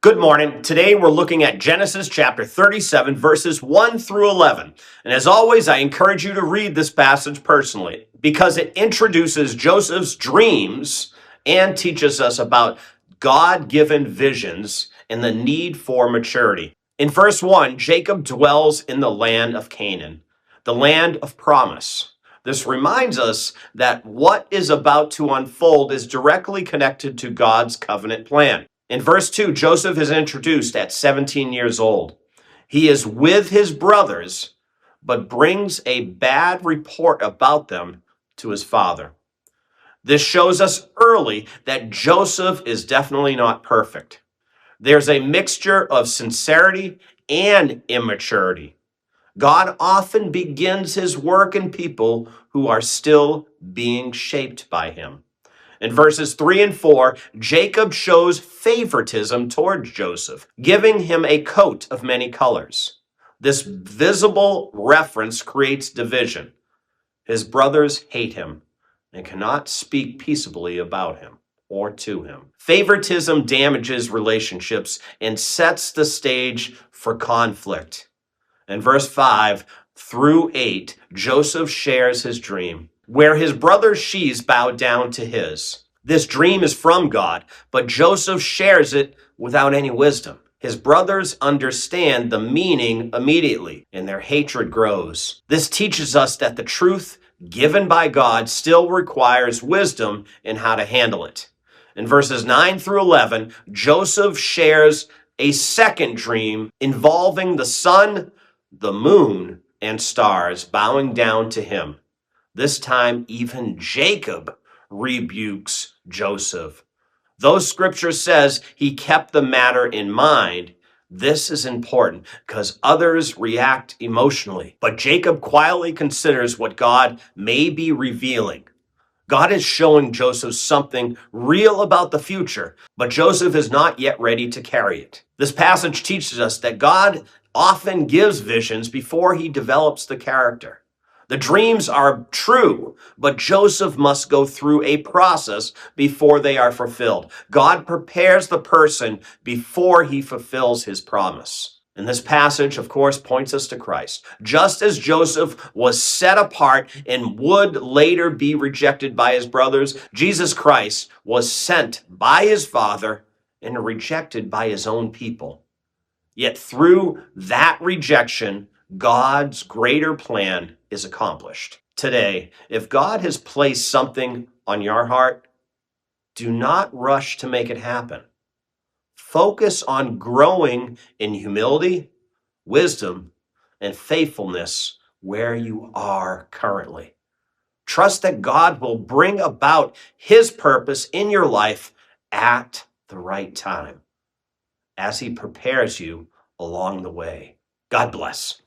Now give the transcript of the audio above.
Good morning. Today we're looking at Genesis chapter 37, verses 1 through 11. And as always, I encourage you to read this passage personally because it introduces Joseph's dreams and teaches us about God-given visions and the need for maturity. In verse 1, Jacob dwells in the land of Canaan, the land of promise. This reminds us that what is about to unfold is directly connected to God's covenant plan. In verse 2, Joseph is introduced at 17 years old. He is with his brothers, but brings a bad report about them to his father. This shows us early that Joseph is definitely not perfect. There's a mixture of sincerity and immaturity. God often begins his work in people who are still being shaped by him. In verses 3 and 4, Jacob shows favoritism towards Joseph, giving him a coat of many colors. This visible reference creates division. His brothers hate him and cannot speak peaceably about him or to him. Favoritism damages relationships and sets the stage for conflict. In verse 5 through 8, Joseph shares his dream, where his brother She's bowed down to his. This dream is from God, but Joseph shares it without any wisdom. His brothers understand the meaning immediately, and their hatred grows. This teaches us that the truth given by God still requires wisdom in how to handle it. In verses 9 through 11, Joseph shares a second dream involving the sun, the moon, and stars bowing down to him. This time, even Jacob rebukes Joseph. Though scripture says he kept the matter in mind, this is important because others react emotionally. But Jacob quietly considers what God may be revealing. God is showing Joseph something real about the future, but Joseph is not yet ready to carry it. This passage teaches us that God often gives visions before he develops the character. The dreams are true, but Joseph must go through a process before they are fulfilled. God prepares the person before he fulfills his promise. And this passage, of course, points us to Christ. Just as Joseph was set apart and would later be rejected by his brothers, Jesus Christ was sent by his Father and rejected by his own people. Yet through that rejection, God's greater plan is accomplished. Today, if God has placed something on your heart, do not rush to make it happen. Focus on growing in humility, wisdom, and faithfulness where you are currently. Trust that God will bring about his purpose in your life at the right time as he prepares you along the way. God bless.